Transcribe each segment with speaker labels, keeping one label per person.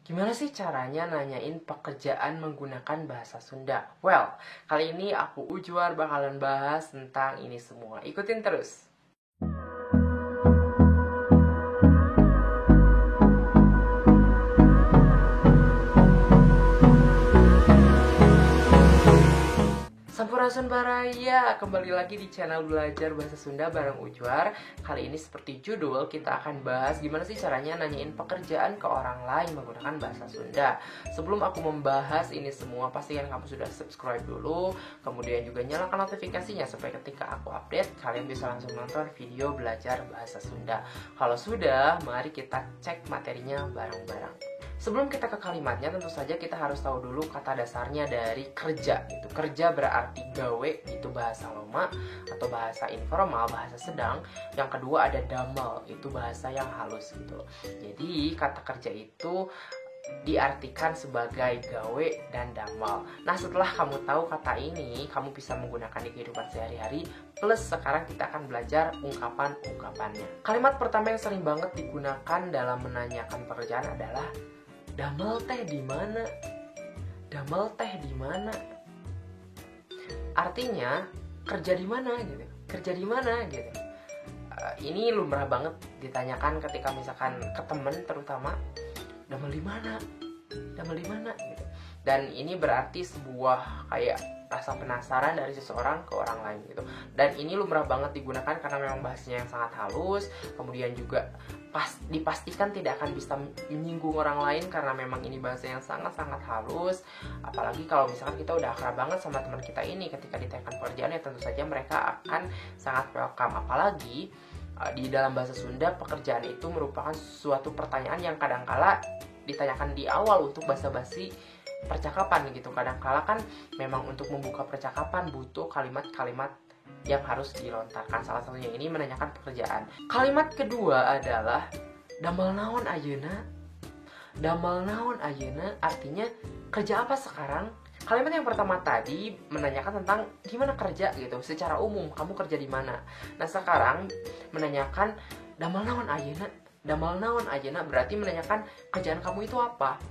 Speaker 1: Gimana sih caranya nanyain pekerjaan menggunakan bahasa Sunda? Well, kali ini aku Ujwar bakalan bahas tentang ini semua. Ikutin terus. Sampurasun Baraya, kembali lagi di channel Belajar Bahasa Sunda bareng Ujwar. Kali ini seperti judul, kita akan bahas gimana sih caranya nanyain pekerjaan ke orang lain menggunakan bahasa Sunda. Sebelum aku membahas ini semua, pastikan kamu sudah subscribe dulu, kemudian juga nyalakan notifikasinya supaya ketika aku update, kalian bisa langsung nonton video belajar bahasa Sunda. Kalau sudah, mari kita cek materinya bareng-bareng. Sebelum kita ke kalimatnya, tentu saja kita harus tahu dulu kata dasarnya dari kerja. Itu kerja berarti gawe, itu bahasa loma atau bahasa informal, bahasa sedang. Yang kedua ada damel, itu bahasa yang halus gitu. Jadi kata kerja itu diartikan sebagai gawe dan damel. Nah, setelah kamu tahu kata ini, kamu bisa menggunakan di kehidupan sehari-hari. Plus sekarang kita akan belajar ungkapan-ungkapannya. Kalimat pertama yang sering banget digunakan dalam menanyakan pekerjaan adalah damel teh di mana? Damel teh di mana? Artinya kerja di mana gitu. Kerja di mana gitu. Ini lumrah banget ditanyakan ketika misalkan ke temen terutama, damel di mana? Damel di mana gitu. Dan ini berarti sebuah kayak rasa penasaran dari seseorang ke orang lain gitu. Dan ini lumrah banget digunakan karena memang bahasanya yang sangat halus, kemudian juga dipastikan tidak akan bisa menyinggung orang lain karena memang ini bahasa yang sangat-sangat halus. Apalagi kalau misalkan kita udah akrab banget sama teman kita ini, ketika ditanyakan pekerjaan ya tentu saja mereka akan sangat welcome. Apalagi di dalam bahasa Sunda, pekerjaan itu merupakan suatu pertanyaan yang kadangkala ditanyakan di awal untuk basa-basi percakapan gitu. Kadangkala kan memang untuk membuka percakapan butuh kalimat-kalimat yang harus dilontarkan. Salah satunya ini menanyakan pekerjaan. Kalimat kedua adalah damel naon ayeuna. Damel naon ayeuna artinya kerja apa sekarang? Kalimat yang pertama tadi menanyakan tentang gimana kerja gitu, secara umum kamu kerja di mana. Nah, sekarang menanyakan damel naon ayeuna. Damel naon ayeuna berarti menanyakan kerjaan kamu itu apa.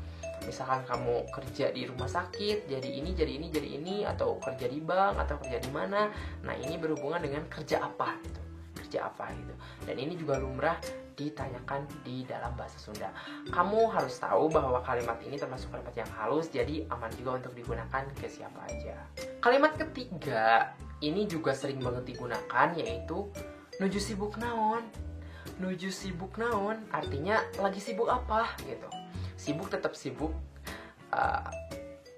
Speaker 1: Misalkan kamu kerja di rumah sakit, jadi ini, atau kerja di bank, atau kerja di mana. Nah, ini berhubungan dengan kerja apa gitu. Kerja apa gitu. Dan ini juga lumrah ditanyakan di dalam bahasa Sunda. Kamu harus tahu bahwa kalimat ini termasuk kalimat yang halus, jadi aman juga untuk digunakan ke siapa aja. Kalimat ketiga, ini juga sering banget digunakan, yaitu nuju sibuk naon. Nuju sibuk naon artinya lagi sibuk apa gitu. Sibuk tetap sibuk.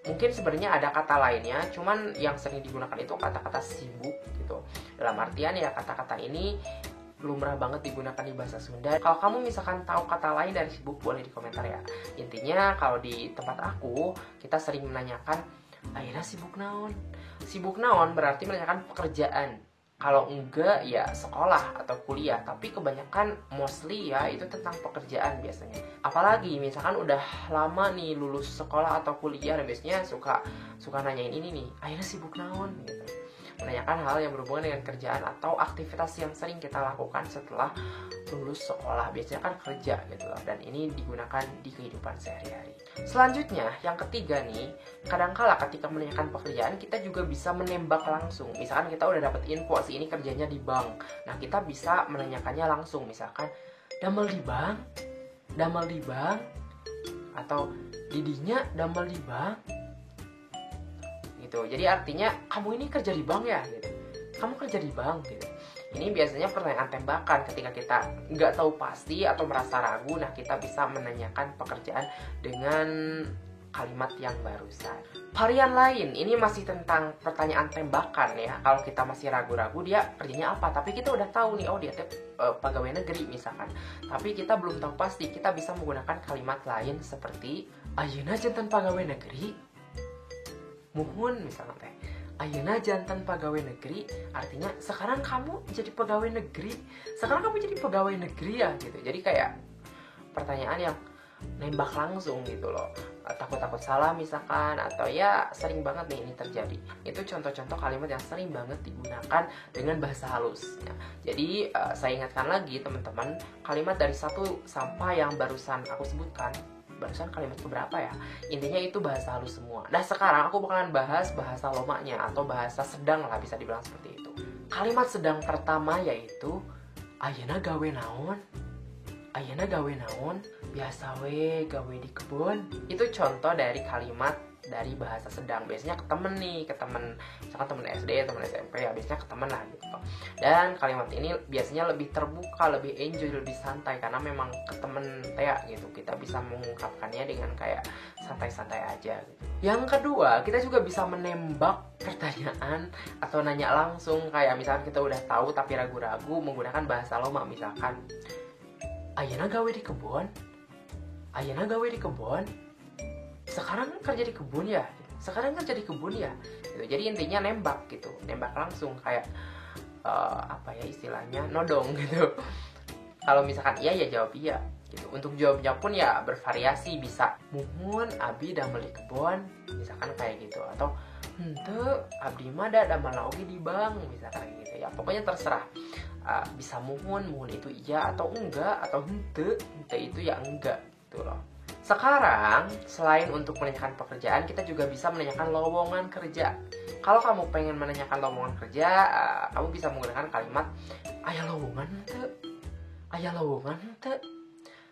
Speaker 1: Mungkin sebenarnya ada kata lainnya, cuman yang sering digunakan itu kata-kata sibuk gitu. Dalam artian ya kata-kata ini lumrah banget digunakan di bahasa Sunda. Kalau kamu misalkan tahu kata lain dari sibuk, boleh di komentar ya. Intinya kalau di tempat aku, kita sering menanyakan ayeuna sibuk naon. Sibuk naon berarti menanyakan pekerjaan. Kalau enggak ya sekolah atau kuliah, tapi kebanyakan mostly ya itu tentang pekerjaan biasanya. Apalagi misalkan udah lama nih lulus sekolah atau kuliah, dan biasanya suka nanyain ini nih, akhirnya sibuk naon gitu. Menanyakan hal yang berhubungan dengan kerjaan atau aktivitas yang sering kita lakukan setelah lulus sekolah. Biasanya kan kerja gitu loh, dan ini digunakan di kehidupan sehari-hari. Selanjutnya, yang ketiga nih, kadangkala ketika menanyakan pekerjaan kita juga bisa menembak langsung. Misalkan kita udah dapet info si ini kerjanya di bank. Nah, kita bisa menanyakannya langsung. Misalkan, damel di bank? Damel di bank? Atau didinya damel di bank? Gitu. Jadi artinya kamu ini kerja di bank ya gitu. Kamu kerja di bank gitu. Ini biasanya pertanyaan tembakan ketika kita nggak tahu pasti atau merasa ragu. Nah, kita bisa menanyakan pekerjaan dengan kalimat yang barusan. Varian lain, ini masih tentang pertanyaan tembakan ya. Kalau kita masih ragu-ragu dia kerjanya apa, tapi kita udah tahu nih, oh dia pegawai negeri misalkan. Tapi kita belum tahu pasti, kita bisa menggunakan kalimat lain seperti ayeuna janten pegawai negeri. Muhun misalnya teh, ayeuna jantan pegawai negeri artinya sekarang kamu jadi pegawai negeri. Sekarang kamu jadi pegawai negeri ya gitu. Jadi kayak pertanyaan yang nembak langsung gitu loh. Takut-takut salah misalkan, atau ya sering banget nih ini terjadi. Itu contoh-contoh kalimat yang sering banget digunakan dengan bahasa halus ya. Jadi saya ingatkan lagi teman-teman, kalimat dari 1 sampai yang barusan aku sebutkan barusan kalimat keberapa ya, intinya itu bahasa halus semua. Nah sekarang aku bakalan bahas bahasa lomanya atau bahasa sedang lah, bisa dibilang seperti itu. Kalimat sedang pertama yaitu ayeuna gawe naon. Ayeuna gawe naon, biasa we gawe di kebun. Itu contoh dari kalimat dari bahasa sedang. Biasanya ke temen nih, ke temen, misalkan temen SD, temen SMP ya, biasanya ke temen lah gitu. Dan kalimat ini biasanya lebih terbuka, lebih enjoy, lebih santai karena memang ke temen ya gitu. Kita bisa mengungkapkannya dengan kayak santai-santai aja gitu. Yang kedua, kita juga bisa menembak pertanyaan atau nanya langsung, kayak misalkan kita udah tahu tapi ragu-ragu, menggunakan bahasa loma. Misalkan ayeuna gawe di kebun, ayeuna gawe di kebun, sekarang kerja di kebun ya, sekarang kerja di kebun ya gitu. Jadi intinya nembak gitu, nembak langsung, kayak apa ya istilahnya, nodong gitu. Kalau misalkan iya ya jawab iya gitu. Untuk jawabnya pun ya bervariasi, bisa muhun abdi damel di kebun, misalkan kayak gitu, atau henteu abdi mah da damel oge di bank, misalkan gitu ya. Pokoknya terserah. Bisa muhun itu iya atau enggak, atau hente itu ya enggak gitu loh. Sekarang selain untuk menanyakan pekerjaan, kita juga bisa menanyakan lowongan kerja. Kalau kamu pengen menanyakan lowongan kerja, kamu bisa menggunakan kalimat aya lowongan henteu, aya lowongan henteu,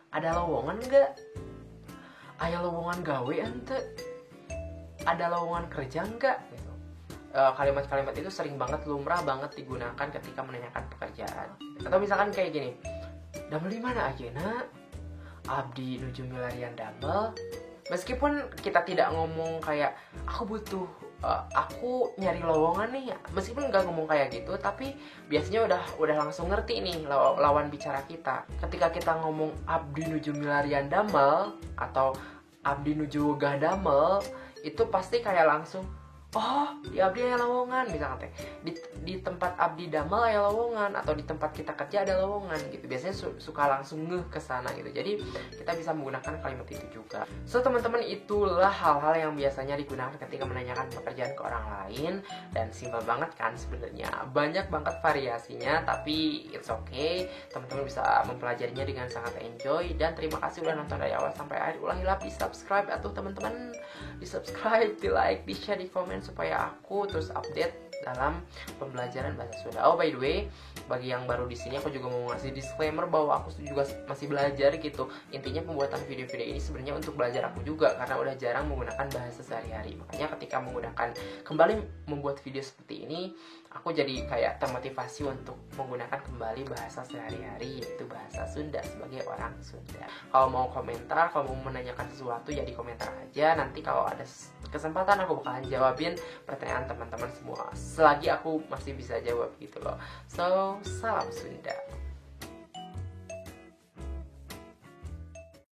Speaker 1: ada lowongan enggak, aya lowongan gawe henteu, ada lowongan kerja enggak gitu. Kalimat-kalimat itu sering banget, lumrah banget digunakan ketika menanyakan pekerjaan. Atau misalkan kayak gini, damel di mana ayeuna? Abdi nuju milarian damel. Meskipun kita tidak ngomong kayak aku butuh, aku nyari lowongan nih, meskipun nggak ngomong kayak gitu, tapi biasanya udah langsung ngerti nih lawan bicara kita. Ketika kita ngomong abdi nuju milarian damel atau abdi nuju gah damel, itu pasti kayak langsung, oh di abdi aya lowongan, misalkan teh di tempat abdi damel aya lowongan, atau di tempat kita kerja ada lowongan gitu. Biasanya suka langsung ngeh ke sana gitu. Jadi kita bisa menggunakan kalimat itu juga. So teman-teman, itulah hal-hal yang biasanya digunakan ketika menanyakan pekerjaan ke orang lain. Dan simpel banget kan sebenarnya, banyak banget variasinya, tapi it's okay, teman-teman bisa mempelajarinya dengan sangat enjoy. Dan terima kasih udah nonton dari awal sampai akhir. Ulangilah, di subscribe atau teman-teman, di subscribe, di like, di share, di komen, supaya aku terus update dalam pembelajaran bahasa Sunda. Oh by the way, bagi yang baru di sini, aku juga mau ngasih disclaimer bahwa aku juga masih belajar gitu. Intinya pembuatan video-video ini sebenarnya untuk belajar aku juga, karena udah jarang menggunakan bahasa sehari-hari. Makanya ketika kembali membuat video seperti ini, aku jadi kayak termotivasi untuk menggunakan kembali bahasa sehari-hari, yaitu bahasa Sunda sebagai orang Sunda. Kalau mau komentar, kalau mau menanyakan sesuatu ya di komentar aja. Nanti kalau ada kesempatan aku bakalan jawabin pertanyaan teman-teman semua, selagi aku masih bisa jawab gitu loh. So, salam Sunda.